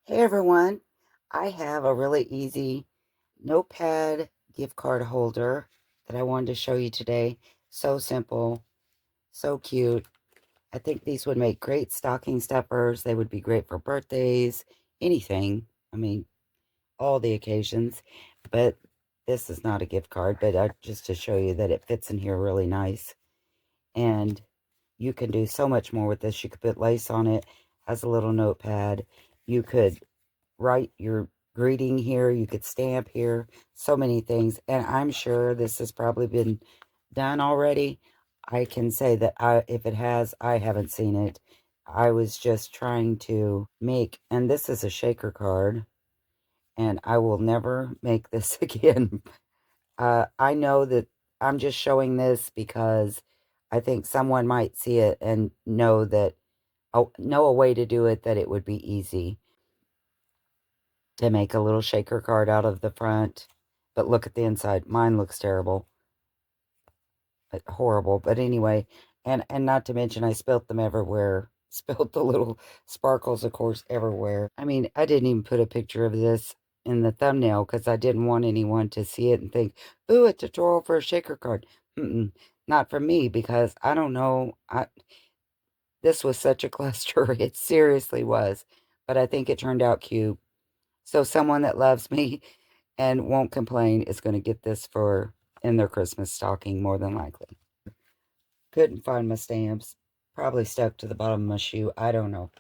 Hey everyone, I have a really easy notepad gift card holder that I wanted to show you today. So simple, so cute. I think these would make great stocking stuffers. They would be great for birthdays, anything. I mean, all the occasions. But this is not a gift card, but just to show you that it fits in here really nice. And you can do so much more with this. You could put lace on it, has a little notepad. You could write your greeting here. You could stamp here. So many things. And I'm sure this has probably been done already. I can say that if it has, I haven't seen it. I was just trying to make, and this is a shaker card, and I will never make this again. I know that I'm just showing this because I think someone might see it and know that, oh, know a way to do it that it would be easy to make a little shaker card out of the front. But look at the inside. Mine looks terrible. Horrible. But anyway, and not to mention I spilt them everywhere. Spilt the little sparkles, of course, everywhere. I mean, I didn't even put a picture of this in the thumbnail because I didn't want anyone to see it and think, ooh, a tutorial for a shaker card. Not for me because I don't know. This was such a cluster. It seriously was. But I think it turned out cute. So someone that loves me and won't complain is going to get this for in their Christmas stocking more than likely. Couldn't find my stamps. Probably stuck to the bottom of my shoe. I don't know.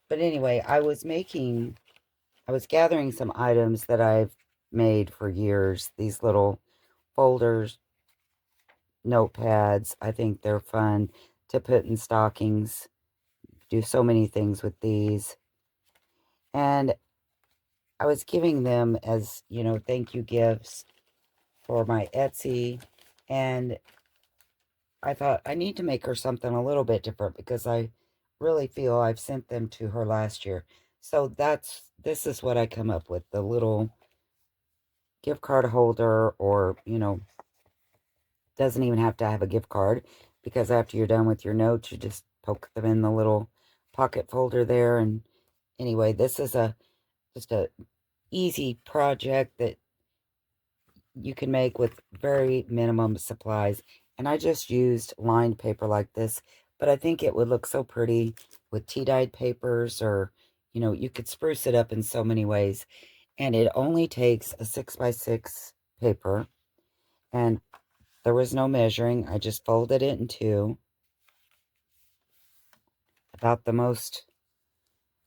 But anyway, I was gathering some items that I've made for years. These little folders, notepads. I think they're fun to put in stockings. Do so many things with these. And I was giving them as, thank you gifts for my Etsy. And I thought I need to make her something a little bit different because I really feel I've sent them to her last year. So this is what I come up with, the little gift card holder, or, doesn't even have to have a gift card because after you're done with your notes, you just poke them in the little pocket folder there. And anyway, this is just a easy project that you can make with very minimum supplies. And I just used lined paper like this, but I think it would look so pretty with tea-dyed papers, or, you could spruce it up in so many ways. And it only takes a 6x6 paper, and there was no measuring. I just folded it in two. About the most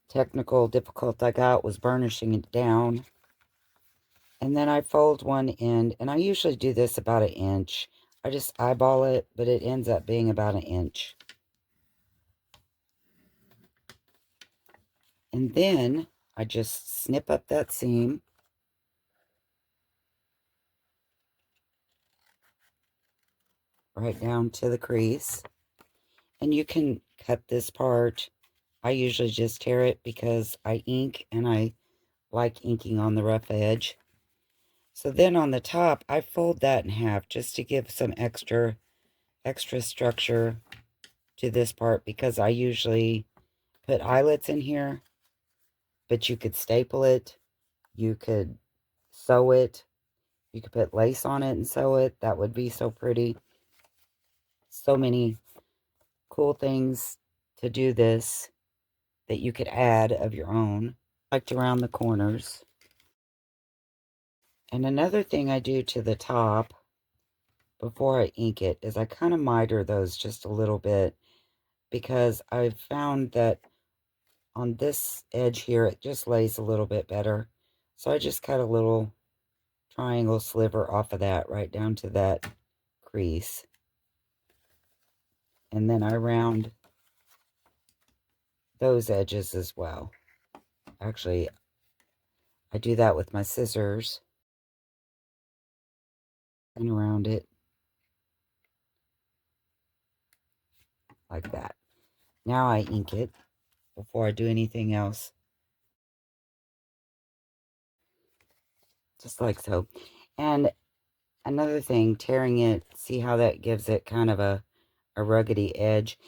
technical difficult I got was burnishing it down. And then I fold one end, and I usually do this about an inch. I just eyeball it, but it ends up being about an inch. And then I just snip up that seam right down to the crease. And you can cut this part. I usually just tear it because I ink, and I like inking on the rough edge. So then on the top, I fold that in half just to give some extra structure to this part, because I usually put eyelets in here, but you could staple it, you could sew it, you could put lace on it and sew it. That would be so pretty. So many cool things to do this that you could add of your own, like to round the corners. And another thing I do to the top before I ink it is I kind of miter those just a little bit, because I've found that on this edge here, it just lays a little bit better. So I just cut a little triangle sliver off of that right down to that crease. And then I round those edges as well. Actually, I do that with my scissors and around it like that. Now I ink it before I do anything else, just like so. And another thing, tearing it, see how that gives it kind of a ruggedy edge.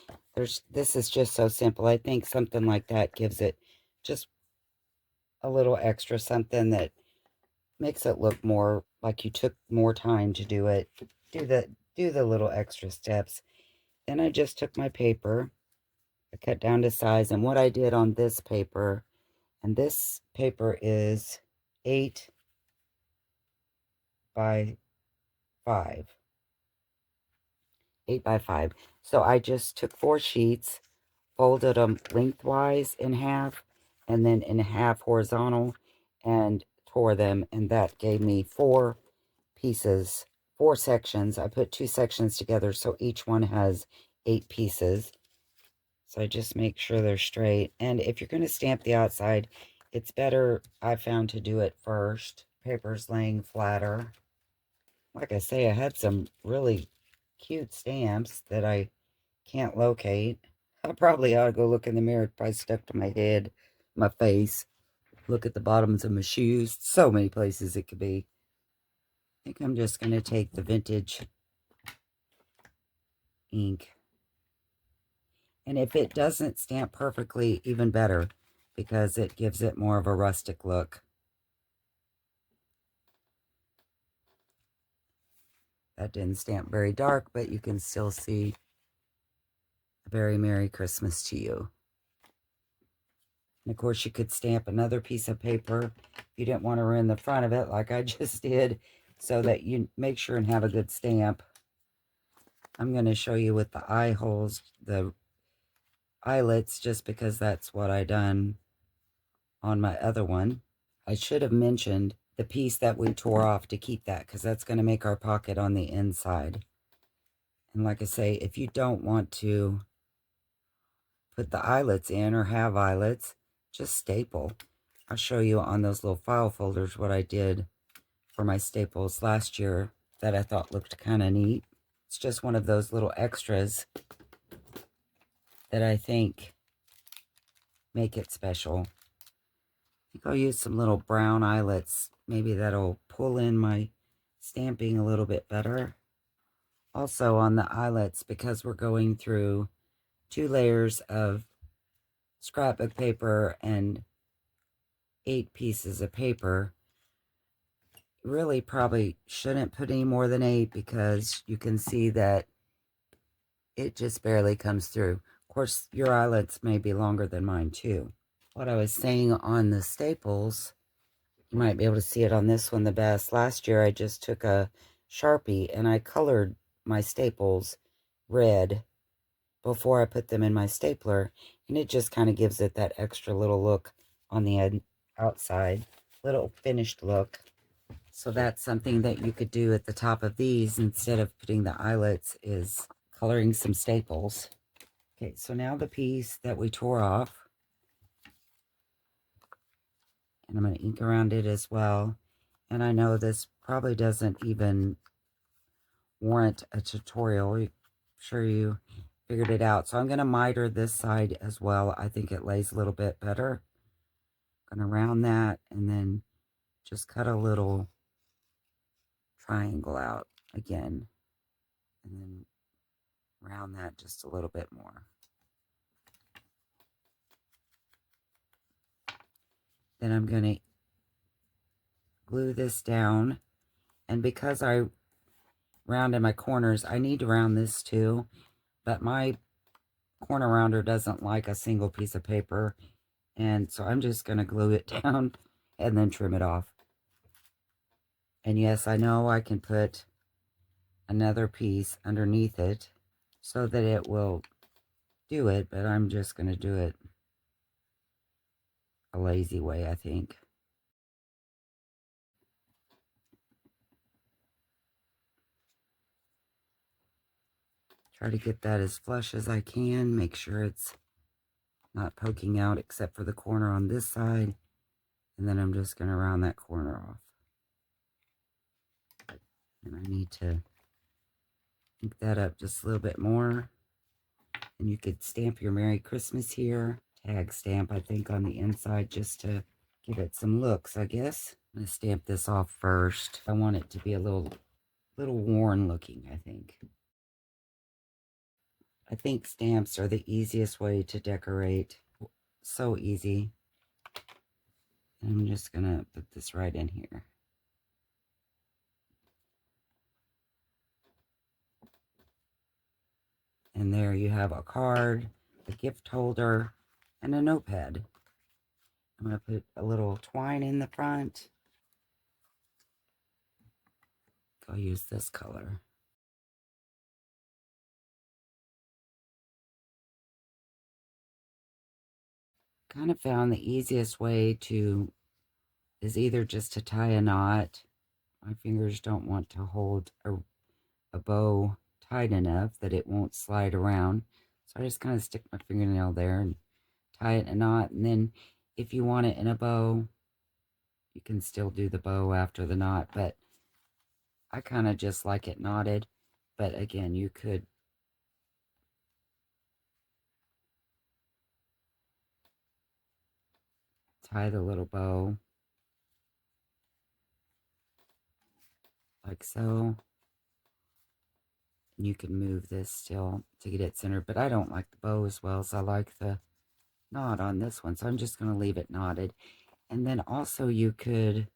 This is just so simple. I think something like that gives it just a little extra something that makes it look more like you took more time to do it. Do the little extra steps. Then I just took my paper, I cut down to size, and what I did on this paper, and this paper is 8 by 5. 8 by 5. So I just took 4 sheets, folded them lengthwise in half, and then in half horizontal, and tore them, and that gave me 4 pieces, 4 sections. I put 2 sections together, so each one has 8 pieces. So I just make sure they're straight. And if you're going to stamp the outside, it's better, I found, to do it first. Paper's laying flatter. Like I say, I had some really cute stamps that I can't locate. I probably ought to go look in the mirror. It probably stuck to my head, my face. Look at the bottoms of my shoes. So many places it could be. I think I'm just going to take the vintage ink. And if it doesn't stamp perfectly, even better, because it gives it more of a rustic look. That didn't stamp very dark, but you can still see a very Merry Christmas to you. And of course, you could stamp another piece of paper if you didn't want to ruin the front of it, like I just did, so that you make sure and have a good stamp. I'm going to show you with the eye holes, the eyelets, just because that's what I done on my other one. I should have mentioned the piece that we tore off to keep that, because that's going to make our pocket on the inside. And like I say, if you don't want to put the eyelets in or have eyelets, just staple. I'll show you on those little file folders what I did for my staples last year that I thought looked kind of neat. It's just one of those little extras that I think make it special. I think I'll use some little brown eyelets. Maybe that'll pull in my stamping a little bit better. Also on the eyelets, because we're going through 2 layers of scrapbook paper and 8 pieces of paper, really probably shouldn't put any more than 8, because you can see that it just barely comes through. Of course, your eyelets may be longer than mine too. What I was saying on the staples, you might be able to see it on this one the best. Last year I just took a Sharpie and I colored my staples red before I put them in my stapler, and it just kind of gives it that extra little look on the outside, little finished look. So that's something that you could do at the top of these instead of putting the eyelets, is coloring some staples. Okay, so now the piece that we tore off, and I'm going to ink around it as well. And I know this probably doesn't even warrant a tutorial. I'm sure you figured it out. So I'm going to miter this side as well. I think it lays a little bit better. I'm going to round that and then just cut a little triangle out again. And then round that just a little bit more. Then I'm going to glue this down. And because I rounded my corners, I need to round this too. But my corner rounder doesn't like a single piece of paper. And so I'm just going to glue it down and then trim it off. And yes, I know I can put another piece underneath it so that it will do it, but I'm just going to do it a lazy way, I think. Try to get that as flush as I can. Make sure it's not poking out except for the corner on this side. And then I'm just going to round that corner off. And I need to ink that up just a little bit more. And you could stamp your Merry Christmas here. Tag stamp, I think, on the inside just to give it some looks, I guess. I'm going to stamp this off first. I want it to be a little worn looking, I think. I think stamps are the easiest way to decorate. So easy. And I'm just going to put this right in here. And there you have a card, a gift holder, and a notepad. I'm going to put a little twine in the front. I'll use this color. Kind of found the easiest way to is either just to tie a knot. My fingers don't want to hold a bow tight enough that it won't slide around. So I just kind of stick my fingernail there and tie it in a knot. And then if you want it in a bow, you can still do the bow after the knot. But I kind of just like it knotted. But again, you could tie the little bow like so. You can move this still to get it centered, but I don't like the bow as well as I like the knot on this one, so I'm just going to leave it knotted. And then also you could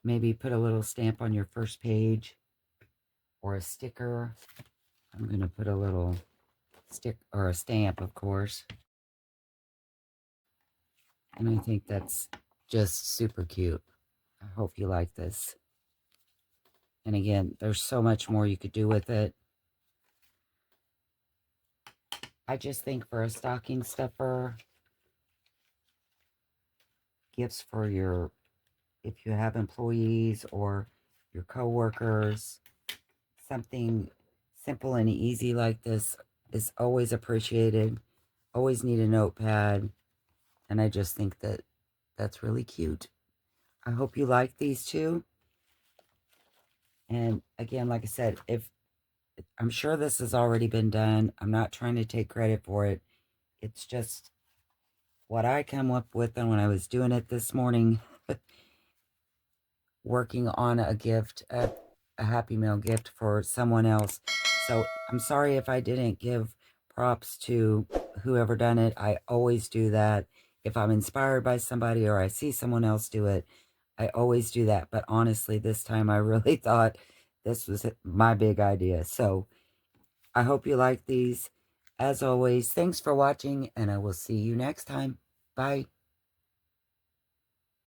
maybe put a little stamp on your first page or a sticker. I'm going to put a little stick or a stamp, of course. And I think that's just super cute. I hope you like this. And again, there's so much more you could do with it. I just think for a stocking stuffer, gifts for your, if you have employees or your coworkers, something simple and easy like this is always appreciated. Always need a notepad. And I just think that that's really cute. I hope you like these two. And again, like I said, if I'm sure this has already been done. I'm not trying to take credit for it. It's just what I come up with, and when I was doing it this morning, working on a gift, a Happy Meal gift for someone else. So I'm sorry if I didn't give props to whoever done it. I always do that. If I'm inspired by somebody or I see someone else do it, I always do that. But honestly, this time I really thought this was my big idea. So I hope you like these. As always, thanks for watching, and I will see you next time. Bye.